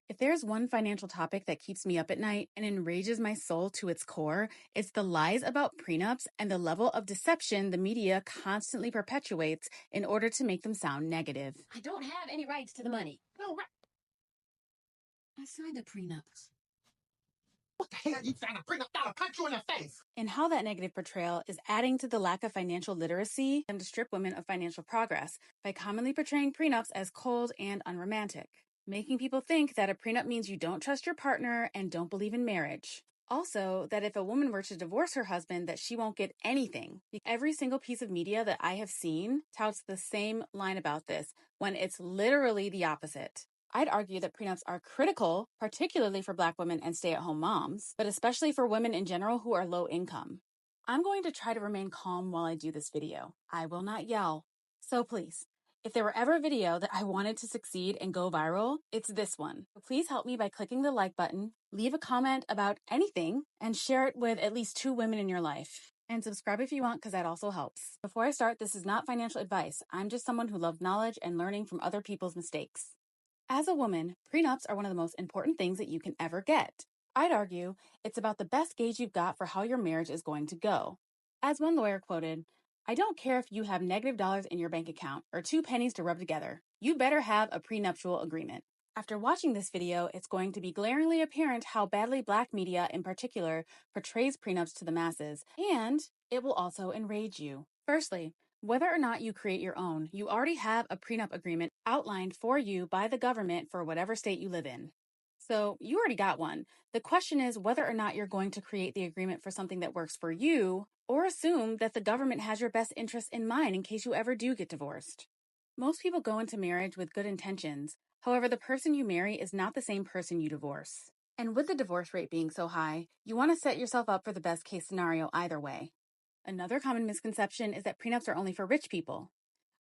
If there's one financial topic that keeps me up at night and enrages my soul to its core, it's the lies about prenups and the level of deception the media constantly perpetuates in order to make them sound negative. I don't have any rights to the money. No, I signed a prenup. What the hell you trying to bring up? I'll punch you in the face. And how that negative portrayal is adding to the lack of financial literacy and to strip women of financial progress by commonly portraying prenups as cold and unromantic, making people think that a prenup means you don't trust your partner and don't believe in marriage. Also, that if a woman were to divorce her husband, that she won't get anything. Every single piece of media that I have seen touts the same line about this, when it's literally the opposite. I'd argue that prenups are critical, particularly for Black women and stay-at-home moms, but especially for women in general who are low income. I'm going to try to remain calm while I do this video. I will not yell. So please, if there were ever a video that I wanted to succeed and go viral, it's this one. So please help me by clicking the like button, leave a comment about anything, and share it with at least 2 women in your life. And subscribe if you want, because that also helps. Before I start, this is not financial advice. I'm just someone who loves knowledge and learning from other people's mistakes. As a woman, prenups are one of the most important things that you can ever get. I'd argue it's about the best gauge you've got for how your marriage is going to go. As one lawyer quoted, "I don't care if you have negative dollars in your bank account or 2 pennies to rub together. You better have a prenuptial agreement." After watching this video, it's going to be glaringly apparent how badly Black media in particular portrays prenups to the masses, and it will also enrage you. Firstly, whether or not you create your own, you already have a prenup agreement outlined for you by the government for whatever state you live in. So you already got one. The question is whether or not you're going to create the agreement for something that works for you, or assume that the government has your best interests in mind in case you ever do get divorced. Most people go into marriage with good intentions. However, the person you marry is not the same person you divorce. And with the divorce rate being so high, you want to set yourself up for the best case scenario either way. Another common misconception is that prenups are only for rich people.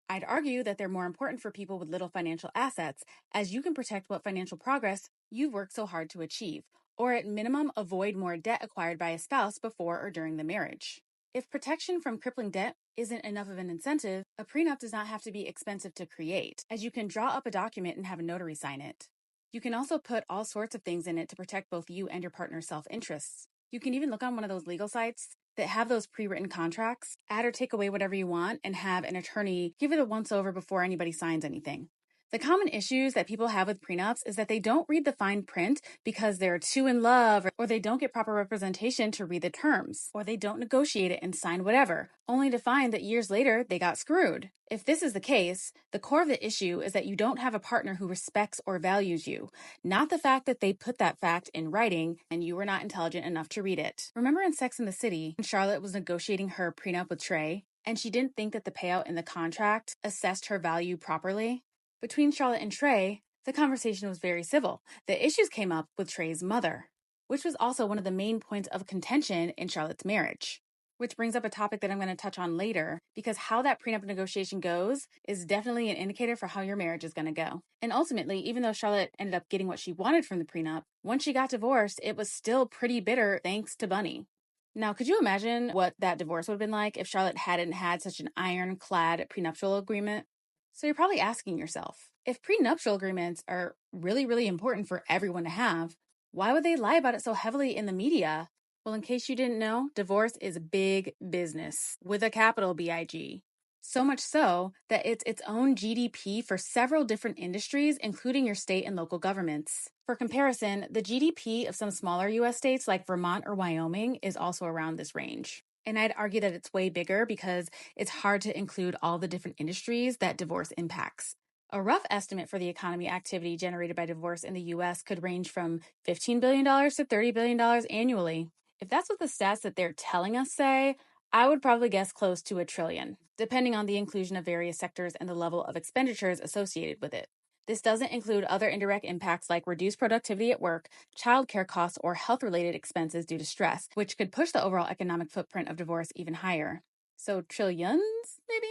I'd argue that they're more important for people with little financial assets, as you can protect what financial progress you've worked so hard to achieve, or at minimum avoid more debt acquired by a spouse before or during the marriage. If protection from crippling debt isn't enough of an incentive, a prenup does not have to be expensive to create, as you can draw up a document and have a notary sign it. You can also put all sorts of things in it to protect both you and your partner's self-interests. You can even look on one of those legal sites that have those pre-written contracts, add or take away whatever you want, and have an attorney give it a once-over before anybody signs anything. The common issues that people have with prenups is that they don't read the fine print because they're too in love, or they don't get proper representation to read the terms, or they don't negotiate it and sign whatever, only to find that years later they got screwed. If this is the case, the core of the issue is that you don't have a partner who respects or values you, not the fact that they put that fact in writing and you were not intelligent enough to read it. Remember in Sex and the City, when Charlotte was negotiating her prenup with Trey, and she didn't think that the payout in the contract assessed her value properly? Between Charlotte and Trey, the conversation was very civil. The issues came up with Trey's mother, which was also one of the main points of contention in Charlotte's marriage. Which brings up a topic that I'm going to touch on later, because how that prenup negotiation goes is definitely an indicator for how your marriage is going to go. And ultimately, even though Charlotte ended up getting what she wanted from the prenup, once she got divorced, it was still pretty bitter thanks to Bunny. Now, could you imagine what that divorce would have been like if Charlotte hadn't had such an ironclad prenuptial agreement? So you're probably asking yourself, if prenuptial agreements are really, really important for everyone to have, why would they lie about it so heavily in the media? Well, in case you didn't know, divorce is big business with a capital B-I-G. So much so that it's its own GDP for several different industries, including your state and local governments. For comparison, the GDP of some smaller U.S. states like Vermont or Wyoming is also around this range. And I'd argue that it's way bigger because it's hard to include all the different industries that divorce impacts. A rough estimate for the economy activity generated by divorce in the U.S. could range from $15 billion to $30 billion annually. If that's what the stats that they're telling us say, I would probably guess close to $1 trillion, depending on the inclusion of various sectors and the level of expenditures associated with it. This doesn't include other indirect impacts like reduced productivity at work, childcare costs, or health-related expenses due to stress, which could push the overall economic footprint of divorce even higher. So trillions, maybe?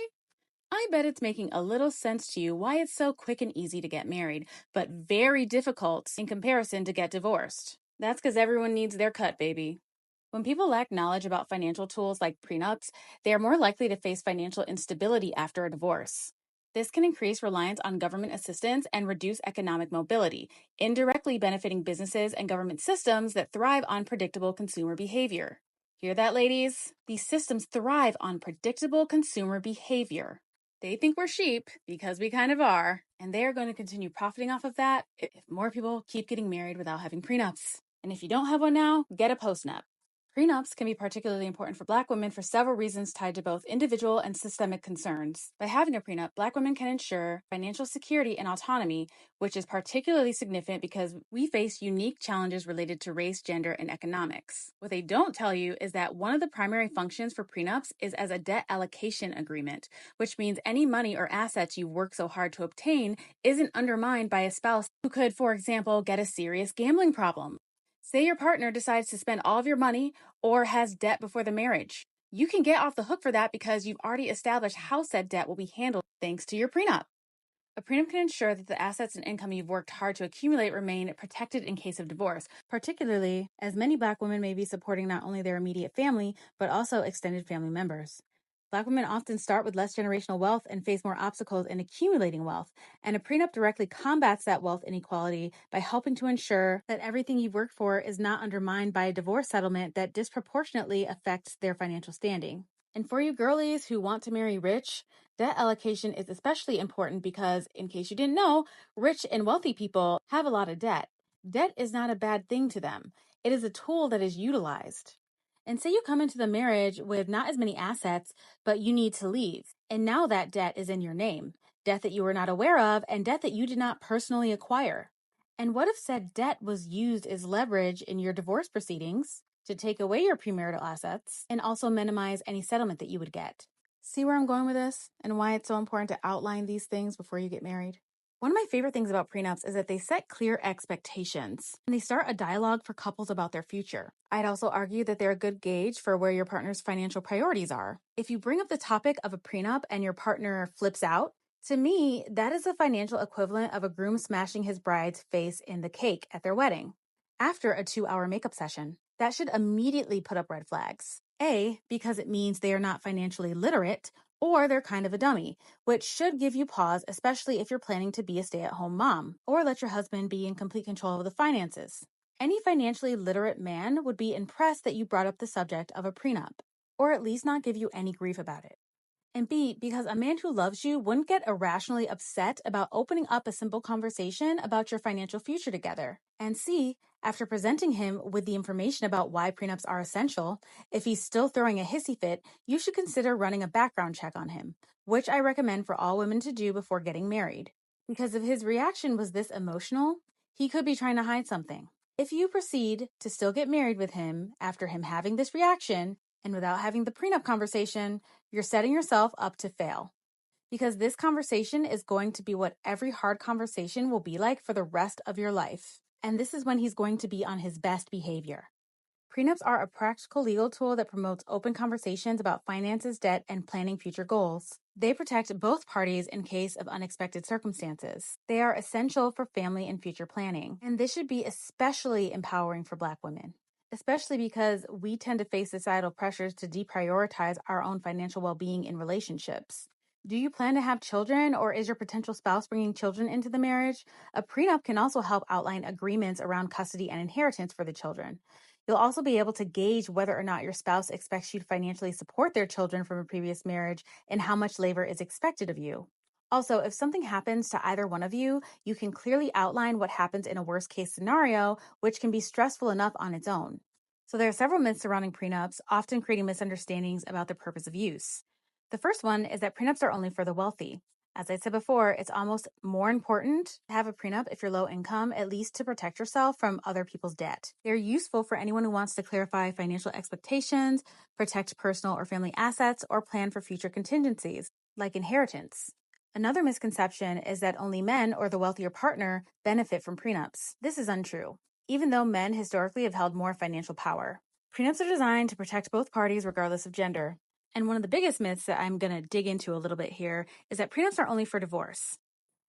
I bet it's making a little sense to you why it's so quick and easy to get married, but very difficult in comparison to get divorced. That's because everyone needs their cut, baby. When people lack knowledge about financial tools like prenups, they are more likely to face financial instability after a divorce. This can increase reliance on government assistance and reduce economic mobility, indirectly benefiting businesses and government systems that thrive on predictable consumer behavior. Hear that, ladies? These systems thrive on predictable consumer behavior. They think we're sheep, because we kind of are, and they are going to continue profiting off of that if more people keep getting married without having prenups. And if you don't have one now, get a postnup. Prenups can be particularly important for Black women for several reasons tied to both individual and systemic concerns. By having a prenup, Black women can ensure financial security and autonomy, which is particularly significant because we face unique challenges related to race, gender, and economics. What they don't tell you is that one of the primary functions for prenups is as a debt allocation agreement, which means any money or assets you work so hard to obtain isn't undermined by a spouse who could, for example, get a serious gambling problem. Say your partner decides to spend all of your money or has debt before the marriage. You can get off the hook for that because you've already established how said debt will be handled thanks to your prenup. A prenup can ensure that the assets and income you've worked hard to accumulate remain protected in case of divorce, particularly as many Black women may be supporting not only their immediate family, but also extended family members. Black women often start with less generational wealth and face more obstacles in accumulating wealth, and a prenup directly combats that wealth inequality by helping to ensure that everything you've worked for is not undermined by a divorce settlement that disproportionately affects their financial standing. And for you girlies who want to marry rich, debt allocation is especially important because, in case you didn't know, rich and wealthy people have a lot of debt. Debt is not a bad thing to them. It is a tool that is utilized. And say you come into the marriage with not as many assets, but you need to leave. And now that debt is in your name, debt that you were not aware of, and debt that you did not personally acquire. And what if said debt was used as leverage in your divorce proceedings to take away your premarital assets and also minimize any settlement that you would get? See where I'm going with this and why it's so important to outline these things before you get married? One of my favorite things about prenups is that they set clear expectations and they start a dialogue for couples about their future. I'd also argue that they're a good gauge for where your partner's financial priorities are. If you bring up the topic of a prenup and your partner flips out, to me, that is the financial equivalent of a groom smashing his bride's face in the cake at their wedding after a 2-hour makeup session. That should immediately put up red flags. A, because it means they are not financially literate, or they're kind of a dummy, which should give you pause, especially if you're planning to be a stay-at-home mom, or let your husband be in complete control of the finances. Any financially literate man would be impressed that you brought up the subject of a prenup, or at least not give you any grief about it. And B, because a man who loves you wouldn't get irrationally upset about opening up a simple conversation about your financial future together. And C, after presenting him with the information about why prenups are essential, if he's still throwing a hissy fit, you should consider running a background check on him, which I recommend for all women to do before getting married. Because if his reaction was this emotional, he could be trying to hide something. If you proceed to still get married with him after him having this reaction, and without having the prenup conversation, you're setting yourself up to fail. Because this conversation is going to be what every hard conversation will be like for the rest of your life. And this is when he's going to be on his best behavior. Prenups are a practical legal tool that promotes open conversations about finances, debt, and planning future goals. They protect both parties in case of unexpected circumstances. They are essential for family and future planning. And this should be especially empowering for Black women, especially because we tend to face societal pressures to deprioritize our own financial well-being in relationships. Do you plan to have children, or is your potential spouse bringing children into the marriage? A prenup can also help outline agreements around custody and inheritance for the children. You'll also be able to gauge whether or not your spouse expects you to financially support their children from a previous marriage and how much labor is expected of you. Also, if something happens to either one of you, you can clearly outline what happens in a worst-case scenario, which can be stressful enough on its own. So there are several myths surrounding prenups, often creating misunderstandings about their purpose of use. The first one is that prenups are only for the wealthy. As I said before, it's almost more important to have a prenup if you're low income, at least to protect yourself from other people's debt. They're useful for anyone who wants to clarify financial expectations, protect personal or family assets, or plan for future contingencies, like inheritance. Another misconception is that only men or the wealthier partner benefit from prenups. This is untrue, even though men historically have held more financial power. Prenups are designed to protect both parties regardless of gender. And one of the biggest myths that I'm going to dig into a little bit here is that prenups are only for divorce.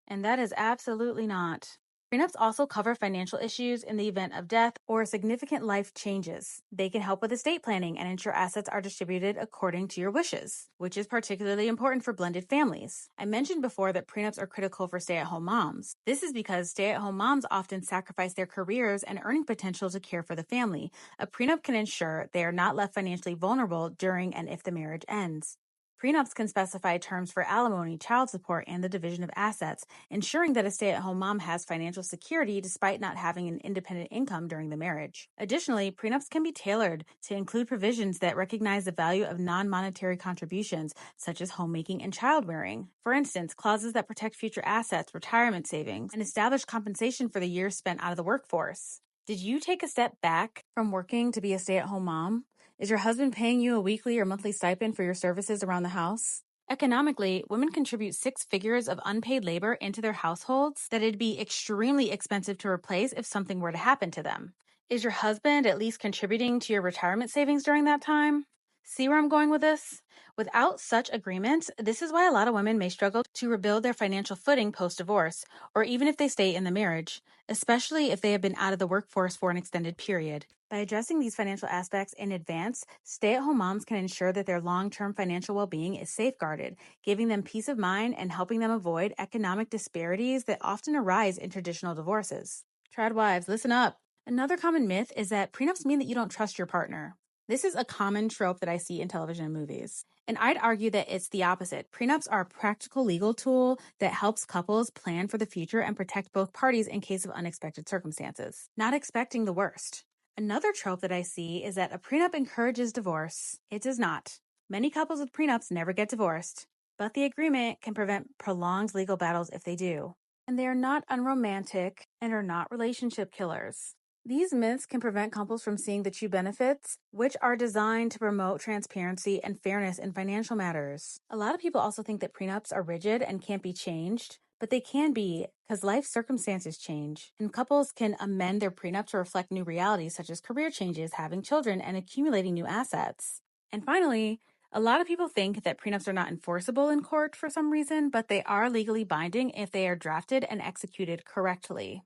And that is absolutely not. Prenups also cover financial issues in the event of death or significant life changes. They can help with estate planning and ensure assets are distributed according to your wishes, which is particularly important for blended families. I mentioned before that prenups are critical for stay-at-home moms. This is because stay-at-home moms often sacrifice their careers and earning potential to care for the family. A prenup can ensure they are not left financially vulnerable during and if the marriage ends. Prenups can specify terms for alimony, child support, and the division of assets, ensuring that a stay-at-home mom has financial security despite not having an independent income during the marriage. Additionally, prenups can be tailored to include provisions that recognize the value of non-monetary contributions, such as homemaking and child-rearing. For instance, clauses that protect future assets, retirement savings, and establish compensation for the years spent out of the workforce. Did you take a step back from working to be a stay-at-home mom? Is your husband paying you a weekly or monthly stipend for your services around the house? Economically, women contribute 6 figures of unpaid labor into their households that it'd be extremely expensive to replace if something were to happen to them. Is your husband at least contributing to your retirement savings during that time? See where I'm going with this? Without such agreements, this is why a lot of women may struggle to rebuild their financial footing post-divorce, or even if they stay in the marriage, especially if they have been out of the workforce for an extended period. By addressing these financial aspects in advance, stay-at-home moms can ensure that their long-term financial well-being is safeguarded, giving them peace of mind and helping them avoid economic disparities that often arise in traditional divorces. Trad wives, listen up. Another common myth is that prenups mean that you don't trust your partner. This is a common trope that I see in television and movies. And I'd argue that it's the opposite. Prenups are a practical legal tool that helps couples plan for the future and protect both parties in case of unexpected circumstances, not expecting the worst. Another trope that I see is that a prenup encourages divorce. It does not. Many couples with prenups never get divorced, but the agreement can prevent prolonged legal battles if they do. And they are not unromantic and are not relationship killers. These myths can prevent couples from seeing the true benefits, which are designed to promote transparency and fairness in financial matters. A lot of people also think that prenups are rigid and can't be changed, but they can be because life circumstances change, and couples can amend their prenup to reflect new realities such as career changes, having children, and accumulating new assets. And finally, a lot of people think that prenups are not enforceable in court for some reason, but they are legally binding if they are drafted and executed correctly.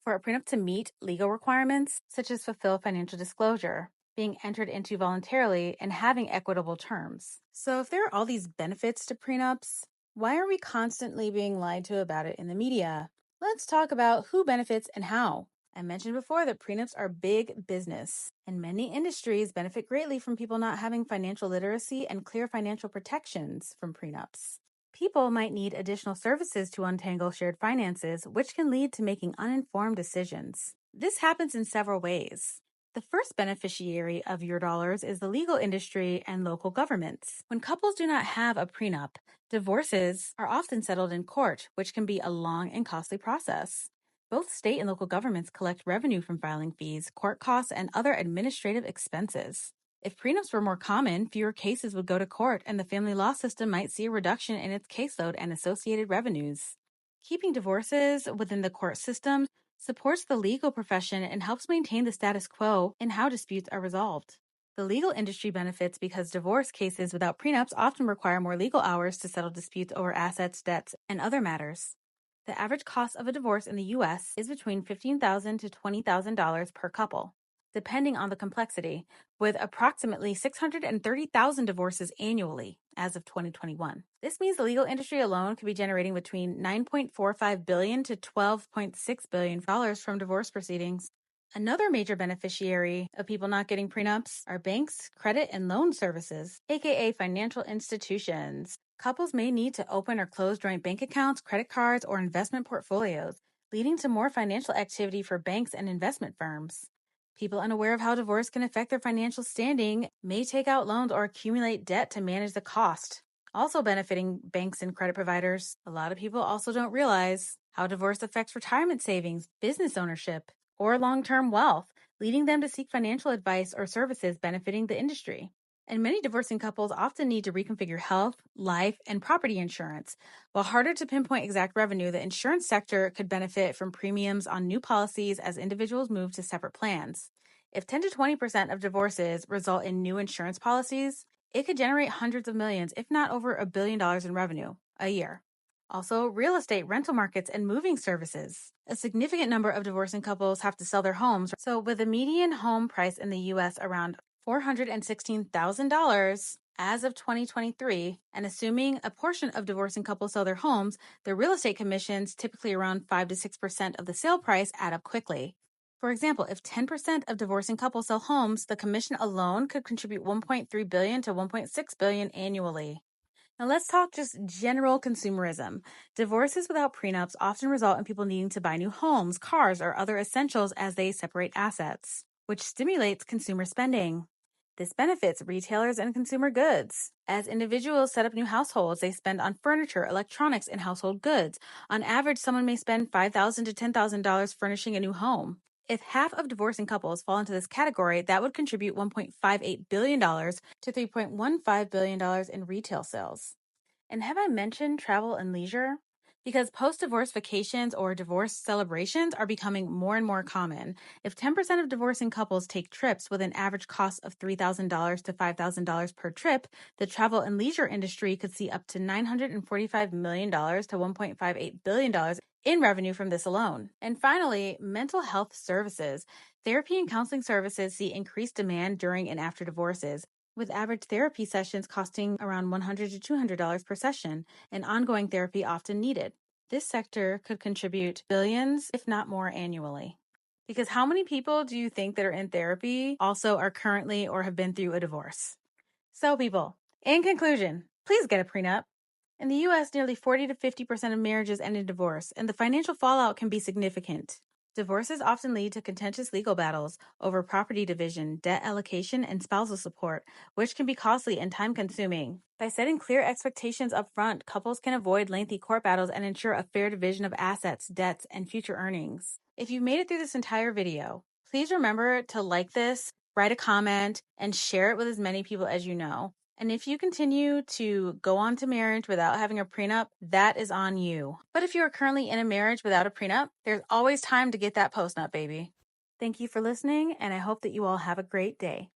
For a prenup to meet legal requirements, such as fulfill financial disclosure, being entered into voluntarily, and having equitable terms. So if there are all these benefits to prenups, why are we constantly being lied to about it in the media? Let's talk about who benefits and how. I mentioned before that prenups are big business, and many industries benefit greatly from people not having financial literacy and clear financial protections from prenups. People might need additional services to untangle shared finances, which can lead to making uninformed decisions. This happens in several ways. The first beneficiary of your dollars is the legal industry and local governments. When couples do not have a prenup, divorces are often settled in court, which can be a long and costly process. Both state and local governments collect revenue from filing fees, court costs, and other administrative expenses. If prenups were more common, fewer cases would go to court, and the family law system might see a reduction in its caseload and associated revenues. Keeping divorces within the court system supports the legal profession and helps maintain the status quo in how disputes are resolved. The legal industry benefits because divorce cases without prenups often require more legal hours to settle disputes over assets, debts, and other matters. The average cost of a divorce in the U.S. is between $15,000 to $20,000 per couple, depending on the complexity, with approximately 630,000 divorces annually as of 2021. This means the legal industry alone could be generating between $9.45 billion to $12.6 billion from divorce proceedings. Another major beneficiary of people not getting prenups are banks, credit and loan services, aka financial institutions. Couples may need to open or close joint bank accounts, credit cards, or investment portfolios, leading to more financial activity for banks and investment firms. People unaware of how divorce can affect their financial standing may take out loans or accumulate debt to manage the cost, also benefiting banks and credit providers. A lot of people also don't realize how divorce affects retirement savings, business ownership, or long-term wealth, leading them to seek financial advice or services benefiting the industry. And many divorcing couples often need to reconfigure health, life, and property insurance. While harder to pinpoint exact revenue, the insurance sector could benefit from premiums on new policies as individuals move to separate plans. If 10 to 20% of divorces result in new insurance policies, it could generate hundreds of millions, if not over $1 billion in revenue a year. Also, real estate, rental markets, and moving services. A significant number of divorcing couples have to sell their homes. So, with a median home price in the U.S. around $416,000 as of 2023, and assuming a portion of divorcing couples sell their homes, the real estate commissions, typically around 5 to 6% of the sale price, add up quickly. For example, if 10% of divorcing couples sell homes, the commission alone could contribute $1.3 billion to $1.6 billion annually. Now let's talk just general consumerism. Divorces without prenups often result in people needing to buy new homes, cars, or other essentials as they separate assets, which stimulates consumer spending. This benefits retailers and consumer goods. As individuals set up new households, they spend on furniture, electronics, and household goods. On average, someone may spend $5,000 to $10,000 furnishing a new home. If half of divorcing couples fall into this category, that would contribute $1.58 billion to $3.15 billion in retail sales. And have I mentioned travel and leisure? Because post-divorce vacations or divorce celebrations are becoming more and more common. If 10% of divorcing couples take trips with an average cost of $3,000 to $5,000 per trip, the travel and leisure industry could see up to $945 million to $1.58 billion in revenue from this alone. And finally, mental health services. Therapy and counseling services see increased demand during and after divorces, with average therapy sessions costing around $100 to $200 per session, and ongoing therapy often needed. This sector could contribute billions, if not more, annually. Because how many people do you think that are in therapy also are currently or have been through a divorce? So people, in conclusion, please get a prenup. In the U.S., nearly 40 to 50% of marriages end in divorce, and the financial fallout can be significant. Divorces often lead to contentious legal battles over property division, debt allocation, and spousal support, which can be costly and time-consuming. By setting clear expectations up front, couples can avoid lengthy court battles and ensure a fair division of assets, debts, and future earnings. If you made it through this entire video, please remember to like this, write a comment, and share it with as many people as you know. And if you continue to go on to marriage without having a prenup, that is on you. But if you are currently in a marriage without a prenup, there's always time to get that postnut, baby. Thank you for listening, and I hope that you all have a great day.